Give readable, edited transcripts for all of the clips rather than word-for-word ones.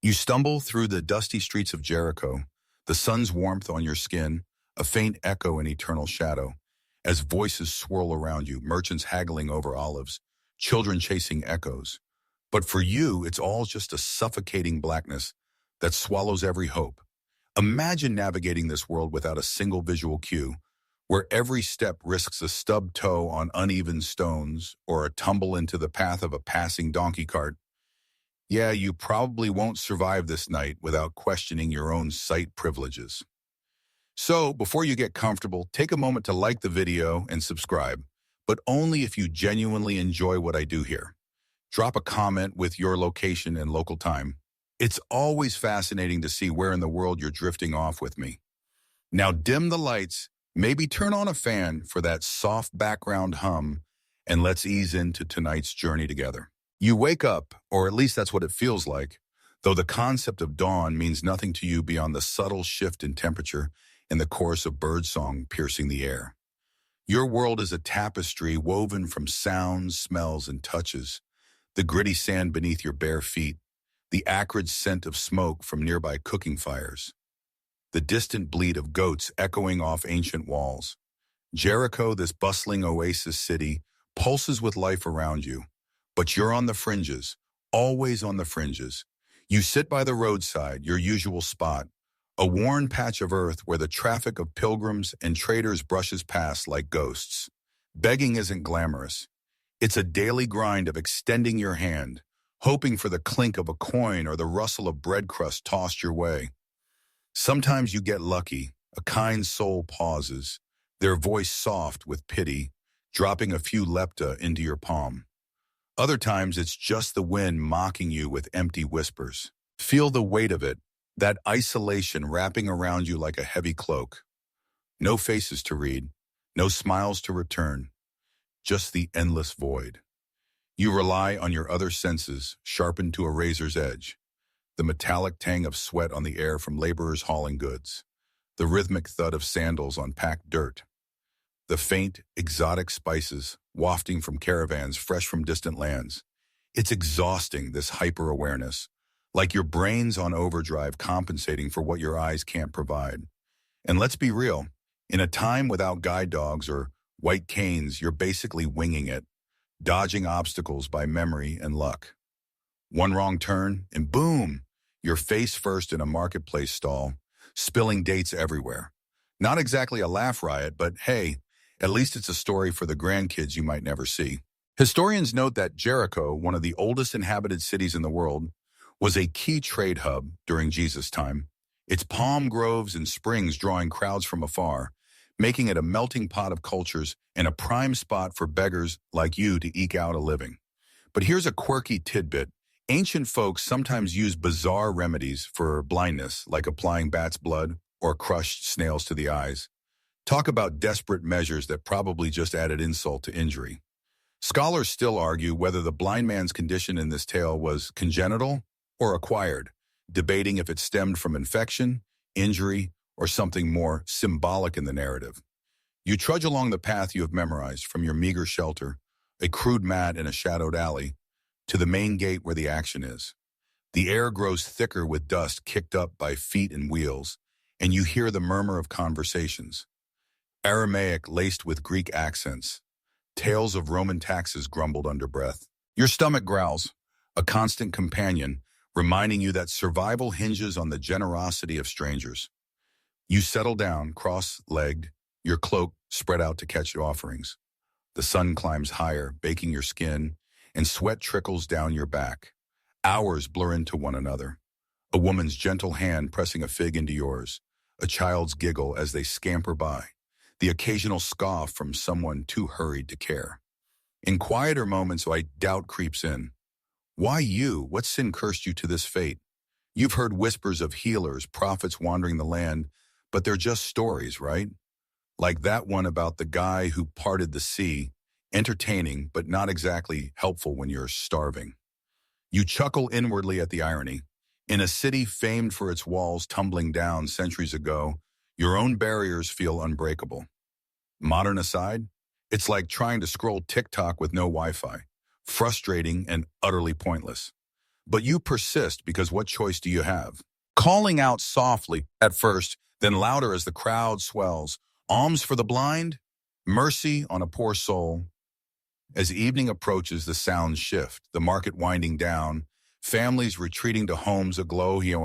You stumble through the dusty streets of Jericho, the sun's warmth on your skin, a faint echo in eternal shadow, as voices swirl around you, merchants haggling over olives, children chasing echoes. But for you, it's all just a suffocating blackness that swallows every hope. Imagine navigating this world without a single visual cue, where every step risks a stubbed toe on uneven stones or a tumble into the path of a passing donkey cart. Yeah, you probably won't survive this night without questioning your own sight privileges. So, before you get comfortable, take a moment to like the video and subscribe, but only if you genuinely enjoy what I do here. Drop a comment with your location and local time. It's always fascinating to see where in the world you're drifting off with me. Now dim the lights, maybe turn on a fan for that soft background hum, and let's ease into tonight's journey together. You wake up, or at least that's what it feels like, though the concept of dawn means nothing to you beyond the subtle shift in temperature and the chorus of birdsong piercing the air. Your world is a tapestry woven from sounds, smells, and touches. The gritty sand beneath your bare feet, the acrid scent of smoke from nearby cooking fires, the distant bleat of goats echoing off ancient walls. Jericho, this bustling oasis city, pulses with life around you, but you're on the fringes, always on the fringes. You sit by the roadside, your usual spot, a worn patch of earth where the traffic of pilgrims and traders brushes past like ghosts. Begging isn't glamorous. It's a daily grind of extending your hand, hoping for the clink of a coin or the rustle of bread crust tossed your way. Sometimes you get lucky, a kind soul pauses, their voice soft with pity, dropping a few lepta into your palm. Other times it's just the wind mocking you with empty whispers. Feel the weight of it, that isolation wrapping around you like a heavy cloak. No faces to read, no smiles to return, just the endless void. You rely on your other senses, sharpened to a razor's edge. The metallic tang of sweat on the air from laborers hauling goods. The rhythmic thud of sandals on packed dirt. The faint, exotic spices wafting from caravans fresh from distant lands. It's exhausting, this hyper-awareness, like your brain's on overdrive compensating for what your eyes can't provide. And let's be real, in a time without guide dogs or white canes, you're basically winging it, dodging obstacles by memory and luck. One wrong turn, and boom, you're face first in a marketplace stall, spilling dates everywhere. Not exactly a laugh riot, but hey, at least it's a story for the grandkids you might never see. Historians note that Jericho, one of the oldest inhabited cities in the world, was a key trade hub during Jesus' time, its palm groves and springs drawing crowds from afar, making it a melting pot of cultures and a prime spot for beggars like you to eke out a living. But here's a quirky tidbit. Ancient folks sometimes used bizarre remedies for blindness, like applying bat's blood or crushed snails to the eyes. Talk about desperate measures that probably just added insult to injury. Scholars still argue whether the blind man's condition in this tale was congenital or acquired, debating if it stemmed from infection, injury, or something more symbolic in the narrative. You trudge along the path you have memorized, from your meager shelter, a crude mat in a shadowed alley, to the main gate where the action is. The air grows thicker with dust kicked up by feet and wheels, and you hear the murmur of conversations. Aramaic laced with Greek accents, tales of Roman taxes grumbled under breath. Your stomach growls, a constant companion, reminding you that survival hinges on the generosity of strangers. You settle down, cross-legged, your cloak spread out to catch offerings. The sun climbs higher, baking your skin, and sweat trickles down your back. Hours blur into one another. A woman's gentle hand pressing a fig into yours, a child's giggle as they scamper by, the occasional scoff from someone too hurried to care. In quieter moments, doubt creeps in. Why you? What sin cursed you to this fate? You've heard whispers of healers, prophets wandering the land, but they're just stories, right? Like that one about the guy who parted the sea, entertaining but not exactly helpful when you're starving. You chuckle inwardly at the irony. In a city famed for its walls tumbling down centuries ago, your own barriers feel unbreakable. Modern aside, it's like trying to scroll TikTok with no Wi-Fi, frustrating and utterly pointless. But you persist because what choice do you have? Calling out softly at first, then louder as the crowd swells. Alms for the blind, mercy on a poor soul. As evening approaches, the sounds shift, the market winding down, families retreating to homes aglow here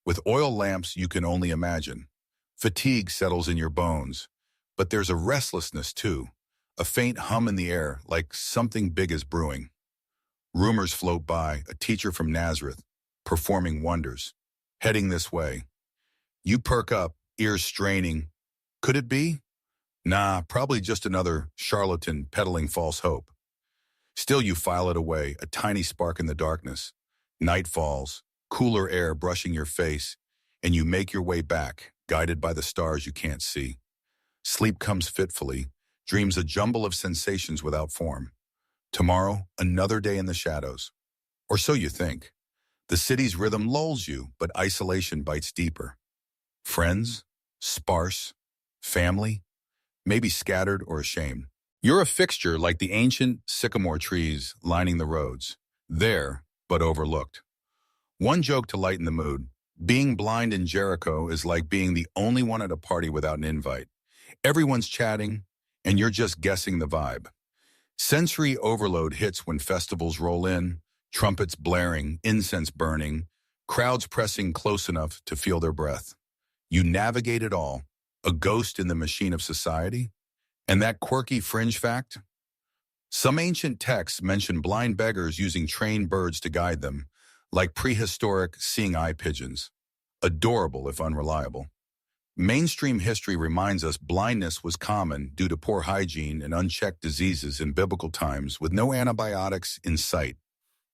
with oil lamps you can only imagine. Fatigue settles in your bones, but there's a restlessness too, a faint hum in the air like something big is brewing. Rumors float by, a teacher from Nazareth, performing wonders, heading this way. You perk up, ears straining. Could it be? Nah, probably just another charlatan peddling false hope. Still you file it away, a tiny spark in the darkness. Night falls, cooler air brushing your face, and you make your way back, guided by the stars you can't see. Sleep comes fitfully, dreams a jumble of sensations without form. Tomorrow, another day in the shadows. Or so you think. The city's rhythm lulls you, but isolation bites deeper. Friends, sparse, family, maybe scattered or ashamed. You're a fixture like the ancient sycamore trees lining the roads. There, but overlooked. One joke to lighten the mood. Being blind in Jericho is like being the only one at a party without an invite. Everyone's chatting, and you're just guessing the vibe. Sensory overload hits when festivals roll in, trumpets blaring, incense burning, crowds pressing close enough to feel their breath. You navigate it all, a ghost in the machine of society. And that quirky fringe fact? Some ancient texts mention blind beggars using trained birds to guide them, like prehistoric seeing-eye pigeons. Adorable if unreliable. Mainstream history reminds us blindness was common due to poor hygiene and unchecked diseases in biblical times with no antibiotics in sight.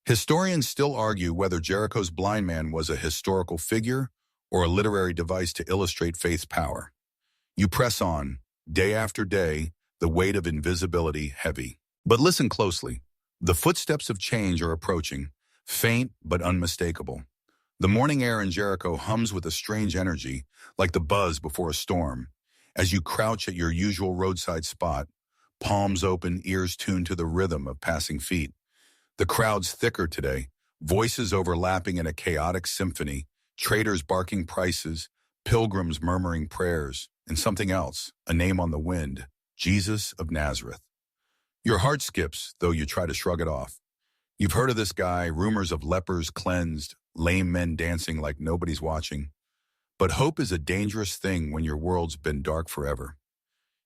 Historians still argue whether Jericho's blind man was a historical figure or a literary device to illustrate faith's power. You press on, day after day, the weight of invisibility heavy. But listen closely. The footsteps of change are approaching, faint but unmistakable. The morning air in Jericho hums with a strange energy, like the buzz before a storm. As you crouch at your usual roadside spot, palms open, ears tuned to the rhythm of passing feet. The crowd's thicker today, voices overlapping in a chaotic symphony, traders barking prices, pilgrims murmuring prayers, and something else, a name on the wind, Jesus of Nazareth. Your heart skips, though you try to shrug it off. You've heard of this guy, rumors of lepers cleansed, lame men dancing like nobody's watching. But hope is a dangerous thing when your world's been dark forever.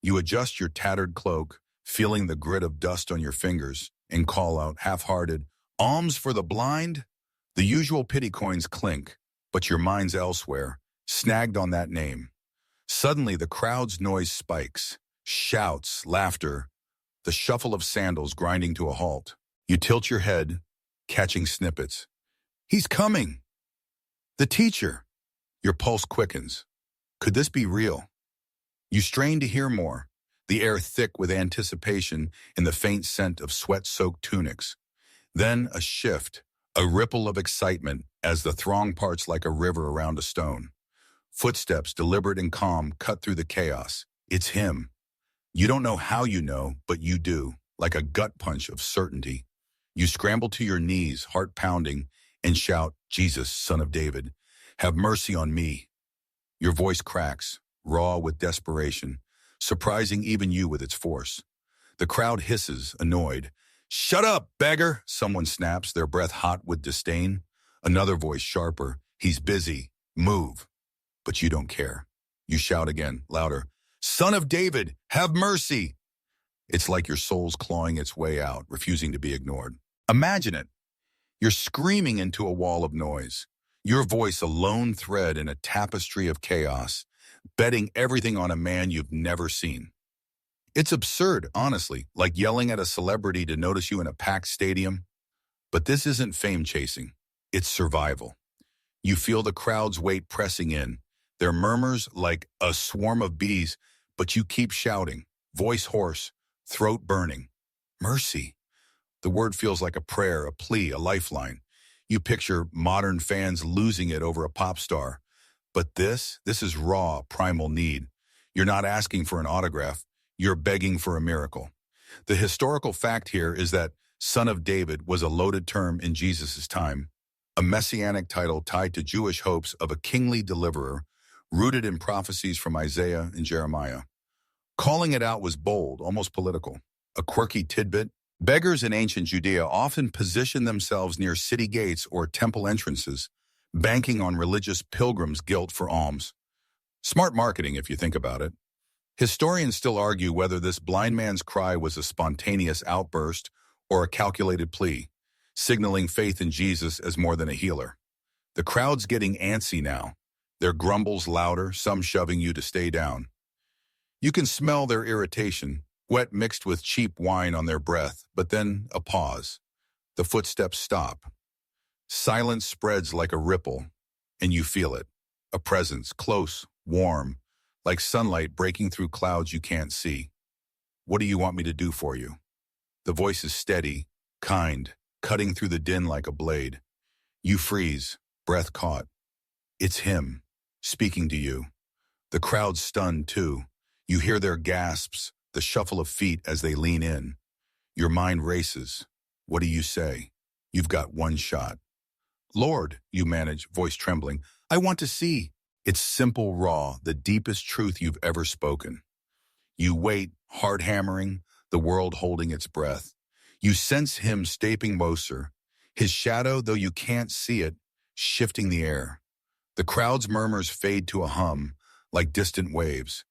You adjust your tattered cloak, feeling the grit of dust on your fingers, and call out, half-hearted, alms for the blind? The usual pity coins clink, but your mind's elsewhere, snagged on that name. Suddenly, the crowd's noise spikes. Shouts, laughter, the shuffle of sandals grinding to a halt. You tilt your head, catching snippets. He's coming! The teacher! Your pulse quickens. Could this be real? You strain to hear more, the air thick with anticipation and the faint scent of sweat-soaked tunics. Then a shift, a ripple of excitement as the throng parts like a river around a stone. Footsteps, deliberate and calm, cut through the chaos. It's him. You don't know how you know, but you do, like a gut punch of certainty. You scramble to your knees, heart pounding, and shout, Jesus, Son of David, have mercy on me. Your voice cracks, raw with desperation, surprising even you with its force. The crowd hisses, annoyed. Shut up, beggar! Someone snaps, their breath hot with disdain. Another voice sharper. He's busy. Move. But you don't care. You shout again, louder. Son of David, have mercy! It's like your soul's clawing its way out, refusing to be ignored. Imagine it. You're screaming into a wall of noise. Your voice a lone thread in a tapestry of chaos, betting everything on a man you've never seen. It's absurd, honestly, like yelling at a celebrity to notice you in a packed stadium. But this isn't fame chasing. It's survival. You feel the crowd's weight pressing in, their murmurs like a swarm of bees, but you keep shouting, voice hoarse, throat burning. Mercy. The word feels like a prayer, a plea, a lifeline. You picture modern fans losing it over a pop star. But this is raw, primal need. You're not asking for an autograph. You're begging for a miracle. The historical fact here is that Son of David was a loaded term in Jesus' time. a messianic title tied to Jewish hopes of a kingly deliverer, rooted in prophecies from Isaiah and Jeremiah. Calling it out was bold, almost political. A quirky tidbit: beggars in ancient Judea often positioned themselves near city gates or temple entrances, banking on religious pilgrims' guilt for alms. Smart marketing, if you think about it. Historians still argue whether this blind man's cry was a spontaneous outburst or a calculated plea, signaling faith in Jesus as more than a healer. The crowd's getting antsy now, their grumbles louder, some shoving you to stay down. You can smell their irritation, wet mixed with cheap wine on their breath, but then a pause. The footsteps stop. Silence spreads like a ripple, and you feel it. A presence, close, warm, like sunlight breaking through clouds you can't see. "What do you want me to do for you?" The voice is steady, kind, cutting through the din like a blade. You freeze, breath caught. It's him, speaking to you. The crowd's stunned too. You hear their gasps, the shuffle of feet as they lean in. Your mind races. What do you say? You've got one shot. "Lord," you manage, voice trembling, "I want to see." It's simple, raw, the deepest truth you've ever spoken. You wait, heart hammering, the world holding its breath. You sense him stapling closer, his shadow, though you can't see it, shifting the air. The crowd's murmurs fade to a hum, like distant waves.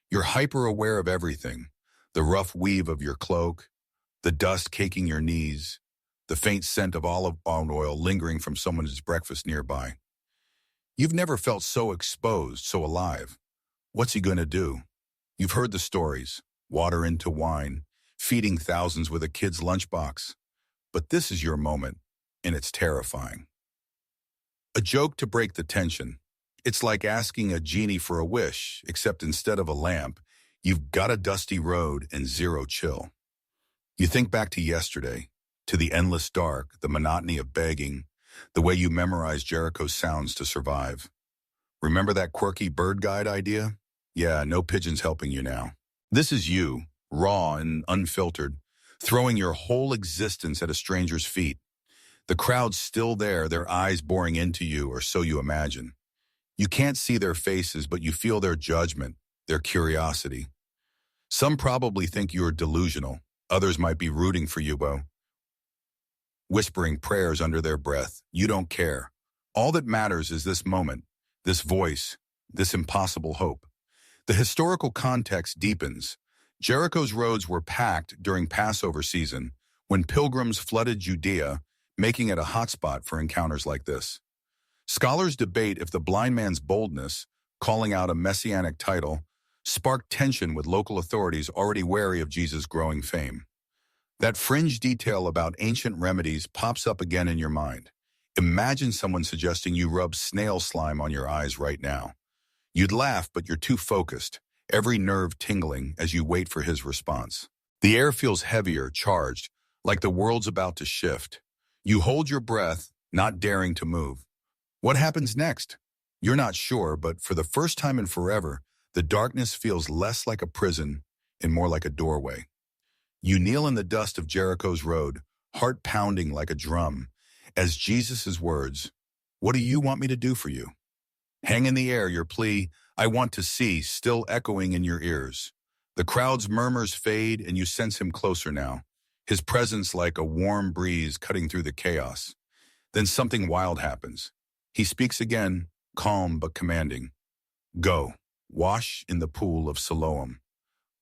You're hyper-aware of everything: the rough weave of your cloak, the dust caking your knees, the faint scent of olive oil lingering from someone's breakfast nearby. You've never felt so exposed, so alive. What's he going to do? You've heard the stories: water into wine, feeding thousands with a kid's lunchbox. But this is your moment, and it's terrifying. A joke to break the tension. It's like asking a genie for a wish, except instead of a lamp, you've got a dusty road and zero chill. You think back to yesterday, to the endless dark, the monotony of begging, the way you memorized Jericho's sounds to survive. Remember that quirky bird guide idea? Yeah, no pigeons helping you now. This is you, raw and unfiltered, throwing your whole existence at a stranger's feet. The crowd's still there, their eyes boring into you, or so you imagine. You can't see their faces, but you feel their judgment, their curiosity. Some probably think you're delusional. Others might be rooting for you, whispering prayers under their breath. You don't care. All that matters is this moment, this voice, this impossible hope. The historical context deepens. Jericho's roads were packed during Passover season when pilgrims flooded Judea, making it a hotspot for encounters like this. Scholars debate if the blind man's boldness, calling out a messianic title, sparked tension with local authorities already wary of Jesus' growing fame. That fringe detail about ancient remedies pops up again in your mind. Imagine someone suggesting you rub snail slime on your eyes right now. You'd laugh, but you're too focused, every nerve tingling as you wait for his response. The air feels heavier, charged, like the world's about to shift. You hold your breath, not daring to move. What happens next? You're not sure, but for the first time in forever, the darkness feels less like a prison and more like a doorway. You kneel in the dust of Jericho's road, heart pounding like a drum, as Jesus' words, "What do you want me to do for you?" hang in the air, your plea, "I want to see," still echoing in your ears. The crowd's murmurs fade, and you sense him closer now, his presence like a warm breeze cutting through the chaos. Then something wild happens. He speaks again, calm but commanding. "Go, wash in the pool of Siloam."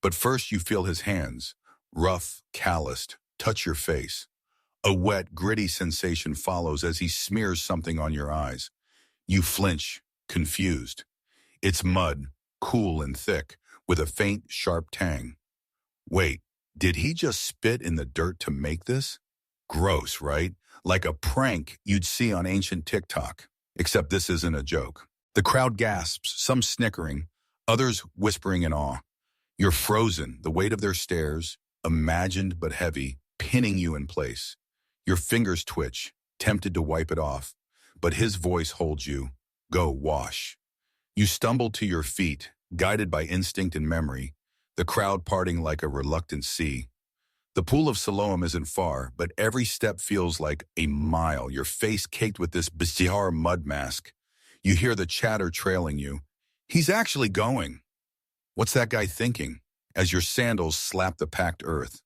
But first you feel his hands, rough, calloused, touch your face. A wet, gritty sensation follows as he smears something on your eyes. You flinch, confused. It's mud, cool and thick, with a faint, sharp tang. Wait, did he just spit in the dirt to make this? Gross, right? Like a prank you'd see on ancient TikTok. Except this isn't a joke. The crowd gasps, some snickering, others whispering in awe. You're frozen, the weight of their stares, imagined but heavy, pinning you in place. Your fingers twitch, tempted to wipe it off, but his voice holds you. Go, wash. You stumble to your feet, guided by instinct and memory, the crowd parting like a reluctant sea. The pool of Siloam isn't far, but every step feels like a mile, your face caked with this bizarre mud mask. You hear the chatter trailing you. He's actually going. What's that guy thinking? As your sandals slap the packed earth.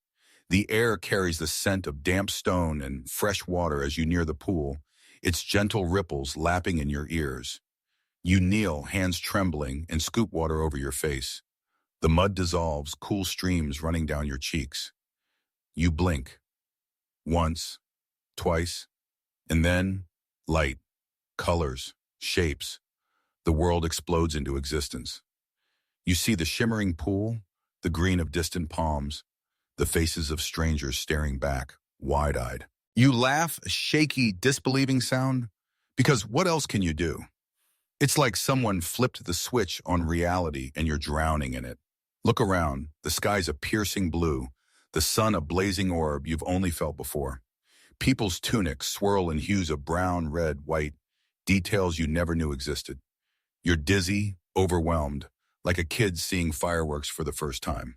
The air carries the scent of damp stone and fresh water as you near the pool, its gentle ripples lapping in your ears. You kneel, hands trembling, and scoop water over your face. The mud dissolves, cool streams running down your cheeks. You blink. Once, twice, and then light, colors, shapes. The world explodes into existence. You see the shimmering pool, the green of distant palms, the faces of strangers staring back, wide-eyed. You laugh, a shaky, disbelieving sound, because what else can you do? It's like someone flipped the switch on reality and you're drowning in it. Look around, the sky's a piercing blue, the sun a blazing orb you've only felt before. People's tunics swirl in hues of brown, red, white, details you never knew existed. You're dizzy, overwhelmed, like a kid seeing fireworks for the first time.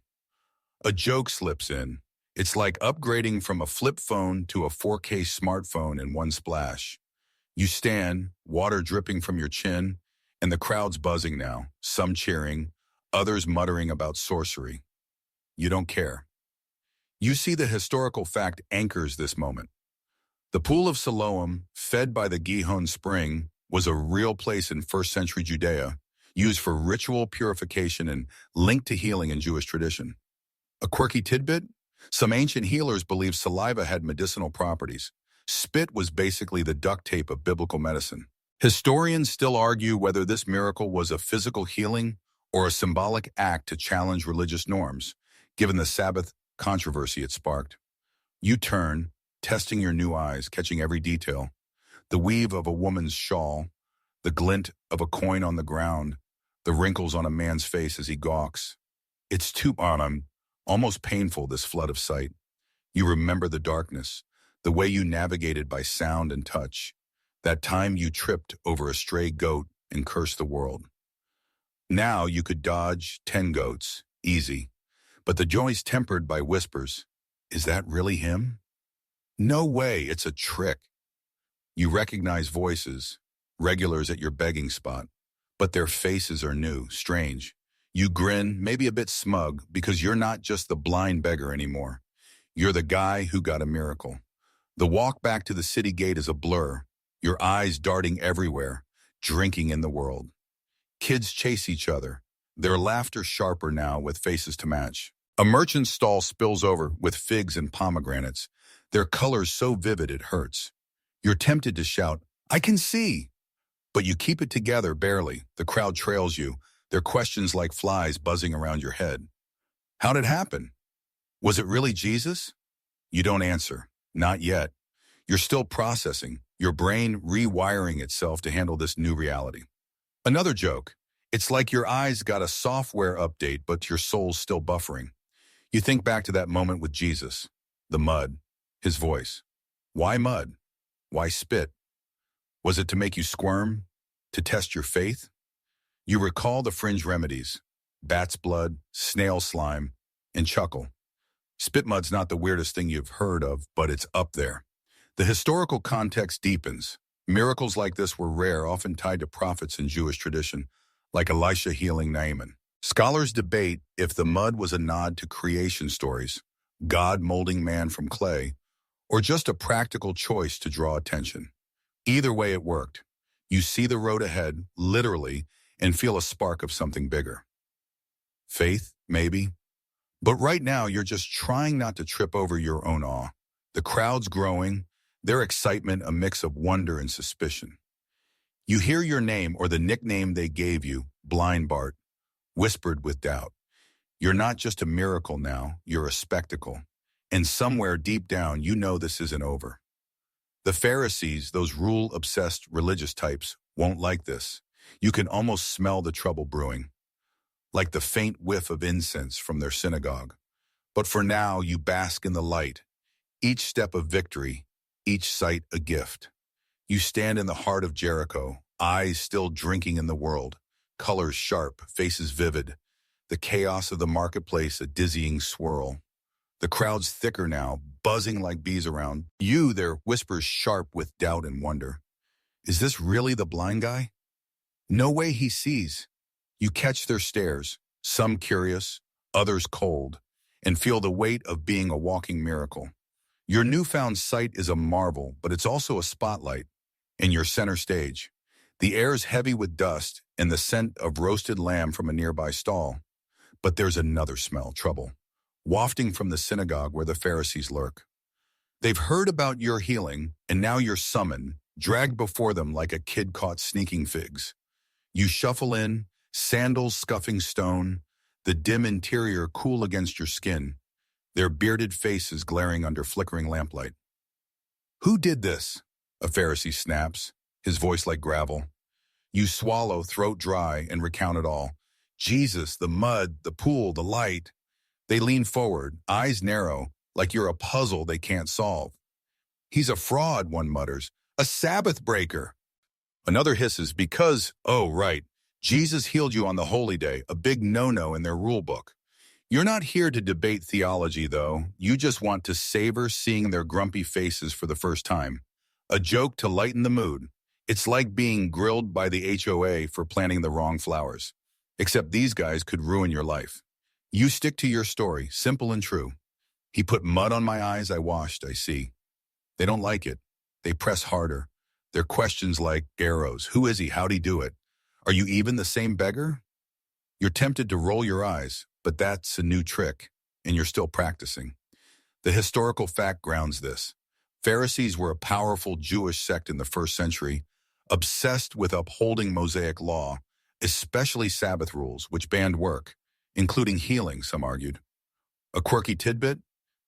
A joke slips in. It's like upgrading from a flip phone to a 4K smartphone in one splash. You stand, water dripping from your chin, and the crowd's buzzing now, some cheering, others muttering about sorcery. You don't care. You see the historical fact anchors this moment. The Pool of Siloam, fed by the Gihon Spring, was a real place in first century Judea, used for ritual purification and linked to healing in Jewish tradition. A quirky tidbit? Some ancient healers believed saliva had medicinal properties. Spit was basically the duct tape of biblical medicine. Historians still argue whether this miracle was a physical healing or a symbolic act to challenge religious norms, given the Sabbath controversy it sparked. You turn, testing your new eyes, catching every detail. The weave of a woman's shawl, the glint of a coin on the ground, the wrinkles on a man's face as he gawks. It's too almost painful, this flood of sight. You remember the darkness, the way you navigated by sound and touch, that time you tripped over a stray goat and cursed the world. Now you could dodge 10 goats, easy, but the joy's tempered by whispers. Is that really him? No way, it's a trick. You recognize voices, regulars at your begging spot, but their faces are new, strange. You grin, maybe a bit smug, because you're not just the blind beggar anymore. You're the guy who got a miracle. The walk back to the city gate is a blur, your eyes darting everywhere, drinking in the world. Kids chase each other, their laughter sharper now with faces to match. A merchant's stall spills over with figs and pomegranates, their colors so vivid it hurts. You're tempted to shout, "I can see!" But you keep it together barely. The crowd trails you, their questions like flies buzzing around your head. How'd it happen? Was it really Jesus? You don't answer. Not yet. You're still processing, your brain rewiring itself to handle this new reality. Another joke. It's like your eyes got a software update, but your soul's still buffering. You think back to that moment with Jesus, the mud, his voice. Why mud? Why spit? Was it to make you squirm? To test your faith? You recall the fringe remedies, bat's blood, snail slime, and chuckle. Spit mud's not the weirdest thing you've heard of, but it's up there. The historical context deepens. Miracles like this were rare, often tied to prophets in Jewish tradition, like Elisha healing Naaman. Scholars debate if the mud was a nod to creation stories, God molding man from clay, or just a practical choice to draw attention. Either way it worked. You see the road ahead, literally, and feel a spark of something bigger. Faith, maybe. But right now, you're just trying not to trip over your own awe. The crowd's growing, their excitement a mix of wonder and suspicion. You hear your name or the nickname they gave you, Blind Bart, whispered with doubt. You're not just a miracle now, you're a spectacle. And somewhere deep down, you know this isn't over. The Pharisees, those rule-obsessed religious types, won't like this. You can almost smell the trouble brewing, like the faint whiff of incense from their synagogue. But for now, you bask in the light, each step a victory, each sight a gift. You stand in the heart of Jericho, eyes still drinking in the world, colors sharp, faces vivid, the chaos of the marketplace a dizzying swirl. The crowd's thicker now, buzzing like bees around you, their whispers sharp with doubt and wonder. Is this really the blind guy? No way he sees. You catch their stares, some curious, others cold, and feel the weight of being a walking miracle. Your newfound sight is a marvel, but it's also a spotlight in your center stage. The air's heavy with dust and the scent of roasted lamb from a nearby stall. But there's another smell, trouble, wafting from the synagogue where the Pharisees lurk. They've heard about your healing, and now you're summoned, dragged before them like a kid caught sneaking figs. You shuffle in, sandals scuffing stone, the dim interior cool against your skin, their bearded faces glaring under flickering lamplight. Who did this? A Pharisee snaps, his voice like gravel. You swallow, throat dry, and recount it all. Jesus, the mud, the pool, the light. They lean forward, eyes narrow, like you're a puzzle they can't solve. He's a fraud, one mutters. A Sabbath breaker. Another hisses, because, oh, right, Jesus healed you on the holy day, a big no-no in their rule book. You're not here to debate theology, though. You just want to savor seeing their grumpy faces for the first time. A joke to lighten the mood. It's like being grilled by the HOA for planting the wrong flowers. Except these guys could ruin your life. You stick to your story, simple and true. He put mud on my eyes, I washed, I see. They don't like it. They press harder. Their questions like arrows. Who is he? How'd he do it? Are you even the same beggar? You're tempted to roll your eyes, but that's a new trick, and you're still practicing. The historical fact grounds this. Pharisees were a powerful Jewish sect in the first century, obsessed with upholding Mosaic law, especially Sabbath rules, which banned work, including healing, some argued. A quirky tidbit?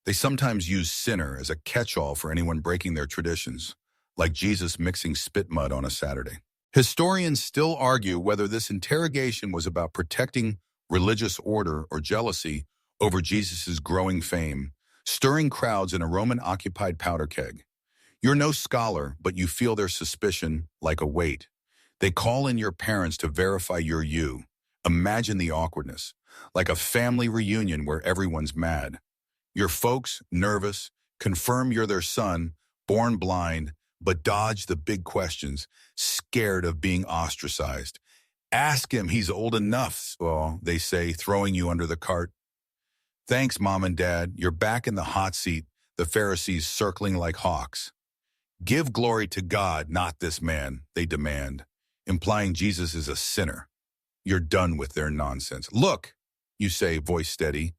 They sometimes used sinner as a catch-all for anyone breaking their traditions, like Jesus mixing spit mud on a Saturday. Historians still argue whether this interrogation was about protecting religious order or jealousy over Jesus' growing fame, stirring crowds in a Roman-occupied powder keg. You're no scholar, but you feel their suspicion like a weight. They call in your parents to verify you're you. Imagine the awkwardness, like a family reunion where everyone's mad. Your folks, nervous, confirm you're their son, born blind, but dodge the big questions, scared of being ostracized. Ask him, he's old enough, well, they say, throwing you under the cart. Thanks, Mom and Dad, you're back in the hot seat, the Pharisees circling like hawks. Give glory to God, not this man, they demand, implying Jesus is a sinner. You're done with their nonsense. Look, you say, voice steady.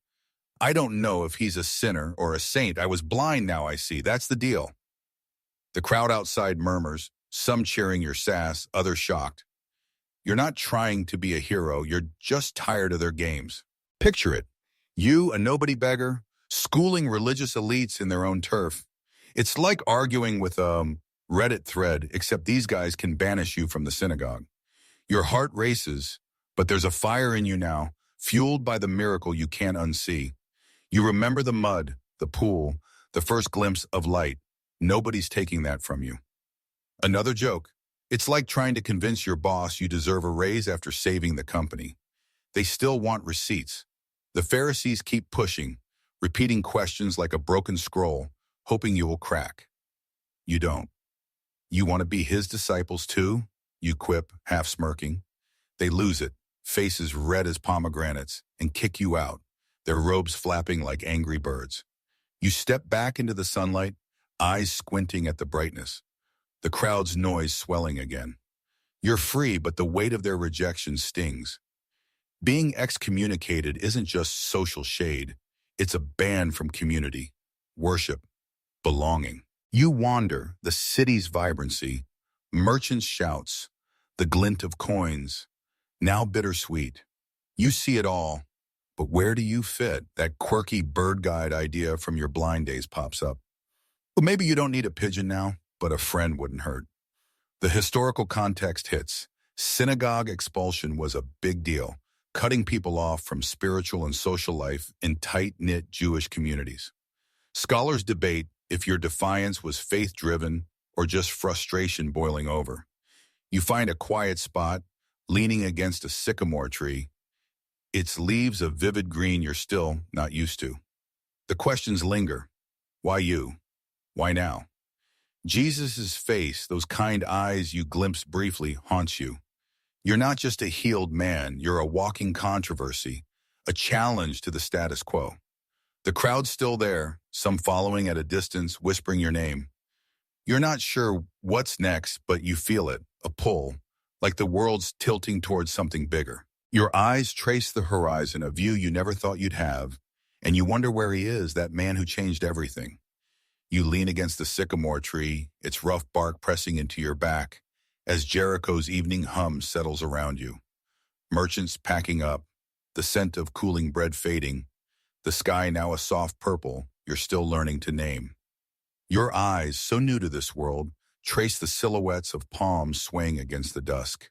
I don't know if he's a sinner or a saint. I was blind, now I see. That's the deal. The crowd outside murmurs, some cheering your sass, others shocked. You're not trying to be a hero. You're just tired of their games. Picture it. You, a nobody beggar, schooling religious elites in their own turf. It's like arguing with a Reddit thread, except these guys can banish you from the synagogue. Your heart races, but there's a fire in you now, fueled by the miracle you can't unsee. You remember the mud, the pool, the first glimpse of light. Nobody's taking that from you. Another joke. It's like trying to convince your boss you deserve a raise after saving the company. They still want receipts. The Pharisees keep pushing, repeating questions like a broken scroll, hoping you will crack. You don't. You want to be his disciples too? You quip, half smirking. They lose it, faces red as pomegranates, and kick you out, their robes flapping like angry birds. You step back into the sunlight, eyes squinting at the brightness, the crowd's noise swelling again. You're free, but the weight of their rejection stings. Being excommunicated isn't just social shade. It's a ban from community, worship, belonging. You wander, the city's vibrancy, merchants' shouts, the glint of coins, now bittersweet. You see it all, but where do you fit? That quirky bird guide idea from your blind days pops up. Well, maybe you don't need a pigeon now, but a friend wouldn't hurt. The historical context hits. Synagogue expulsion was a big deal, cutting people off from spiritual and social life in tight-knit Jewish communities. Scholars debate if your defiance was faith-driven or just frustration boiling over. You find a quiet spot, leaning against a sycamore tree, its leaves a vivid green you're still not used to. The questions linger. Why you? Why now? Jesus' face, those kind eyes you glimpsed briefly, haunts you. You're not just a healed man, you're a walking controversy, a challenge to the status quo. The crowd's still there, some following at a distance, whispering your name. You're not sure what's next, but you feel it, a pull, like the world's tilting towards something bigger. Your eyes trace the horizon, a view you never thought you'd have, and you wonder where he is, that man who changed everything. You lean against the sycamore tree, its rough bark pressing into your back, as Jericho's evening hum settles around you. Merchants packing up, the scent of cooling bread fading, the sky now a soft purple you're still learning to name. Your eyes, so new to this world, trace the silhouettes of palms swaying against the dusk.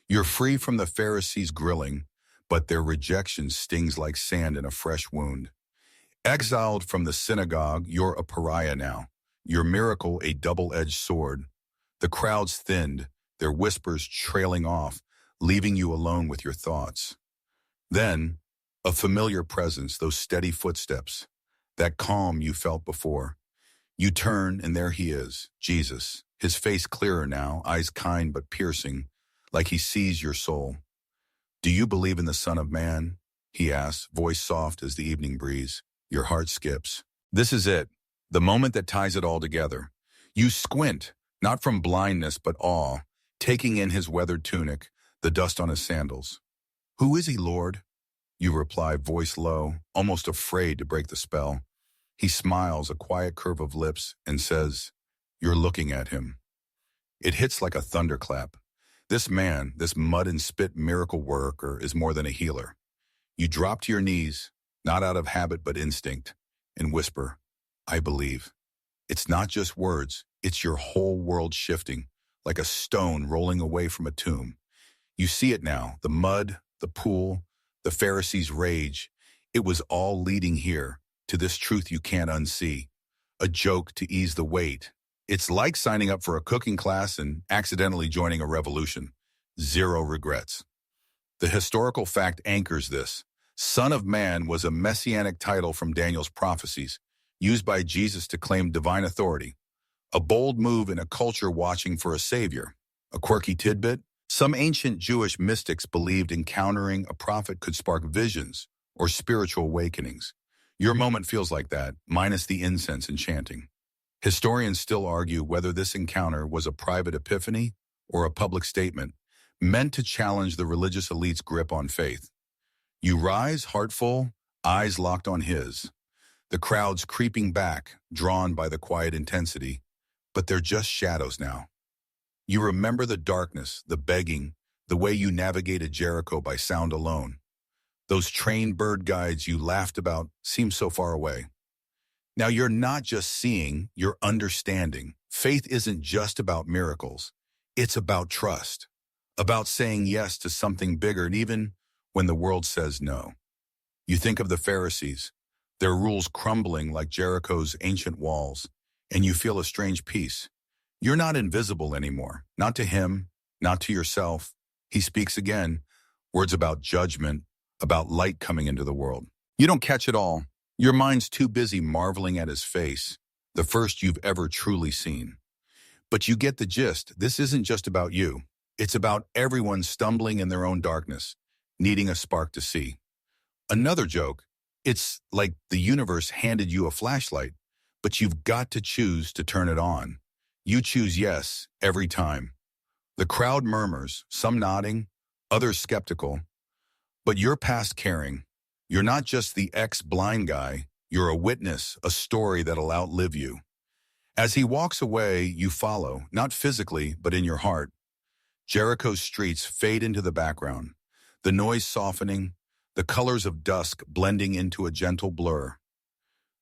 You're free from the Pharisees' grilling, but their rejection stings like sand in a fresh wound. Exiled from the synagogue, you're a pariah now. Your miracle a double-edged sword. The crowd's thinned, their whispers trailing off, leaving you alone with your thoughts. Then, a familiar presence, those steady footsteps, that calm you felt before. You turn, and there he is, Jesus, his face clearer now, eyes kind but piercing, like he sees your soul. "Do you believe in the Son of Man?" he asks, voice soft as the evening breeze. Your heart skips. This is it, the moment that ties it all together. You squint, not from blindness but awe, taking in his weathered tunic, the dust on his sandals. "Who is he, Lord?" You reply, voice low, almost afraid to break the spell. He smiles, a quiet curve of lips, and says, "You're looking at him." It hits like a thunderclap. This man, this mud and spit miracle worker, is more than a healer. You drop to your knees, not out of habit but instinct, and whisper, "I believe." It's not just words, it's your whole world shifting, like a stone rolling away from a tomb. You see it now, the mud, the pool, the Pharisees' rage. It was all leading here, to this truth you can't unsee. A joke to ease the weight. It's like signing up for a cooking class and accidentally joining a revolution. Zero regrets. The historical fact anchors this. Son of Man was a messianic title from Daniel's prophecies, used by Jesus to claim divine authority. A bold move in a culture watching for a savior. A quirky tidbit? Some ancient Jewish mystics believed encountering a prophet could spark visions or spiritual awakenings. Your moment feels like that, minus the incense and chanting. Historians still argue whether this encounter was a private epiphany or a public statement, meant to challenge the religious elite's grip on faith. You rise, heart full, eyes locked on his. The crowd's creeping back, drawn by the quiet intensity, but they're just shadows now. You remember the darkness, the begging, the way you navigated Jericho by sound alone. Those trained bird guides you laughed about seem so far away. Now you're not just seeing, you're understanding. Faith isn't just about miracles. It's about trust, about saying yes to something bigger, and even when the world says no. You think of the Pharisees, their rules crumbling like Jericho's ancient walls, and you feel a strange peace. You're not invisible anymore, not to him, not to yourself. He speaks again, words about judgment, about light coming into the world. You don't catch it all. Your mind's too busy marveling at his face, the first you've ever truly seen. But you get the gist. This isn't just about you. It's about everyone stumbling in their own darkness, needing a spark to see. Another joke, it's like the universe handed you a flashlight, but you've got to choose to turn it on. You choose yes every time. The crowd murmurs, some nodding, others skeptical, but you're past caring. You're not just the ex-blind guy, you're a witness, a story that'll outlive you. As he walks away, you follow, not physically, but in your heart. Jericho's streets fade into the background, the noise softening, the colors of dusk blending into a gentle blur.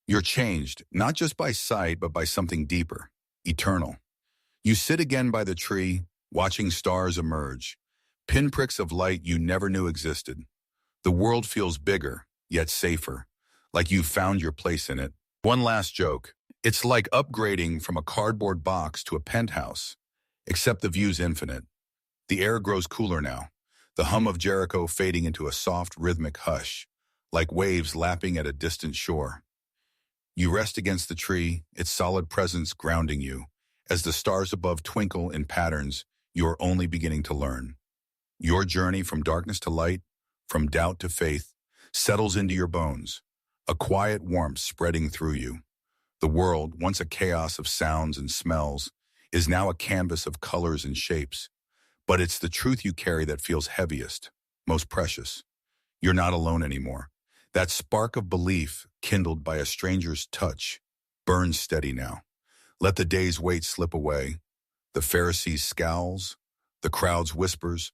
You're changed, not just by sight, but by something deeper, eternal. You sit again by the tree, watching stars emerge, pinpricks of light you never knew existed. The world feels bigger, yet safer, like you've found your place in it. One last joke. It's like upgrading from a cardboard box to a penthouse, except the view's infinite. The air grows cooler now, the hum of Jericho fading into a soft, rhythmic hush, like waves lapping at a distant shore. You rest against the tree, its solid presence grounding you. As the stars above twinkle in patterns you are only beginning to learn. Your journey from darkness to light, from doubt to faith, settles into your bones, a quiet warmth spreading through you. The world, once a chaos of sounds and smells, is now a canvas of colors and shapes. But it's the truth you carry that feels heaviest, most precious. You're not alone anymore. That spark of belief, kindled by a stranger's touch, burns steady now. Let the day's weight slip away, the Pharisees' scowls, the crowd's whispers,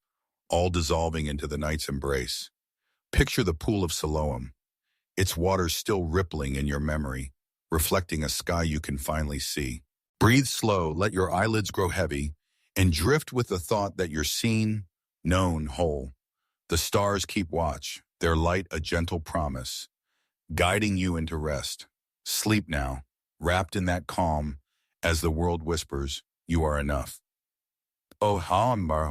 all dissolving into the night's embrace. Picture the pool of Siloam, its waters still rippling in your memory, reflecting a sky you can finally see. Breathe slow, let your eyelids grow heavy, and drift with the thought that you're seen, known, whole. The stars keep watch, their light a gentle promise, guiding you into rest. Sleep now, wrapped in that calm, as the world whispers, you are enough. Oh, how am I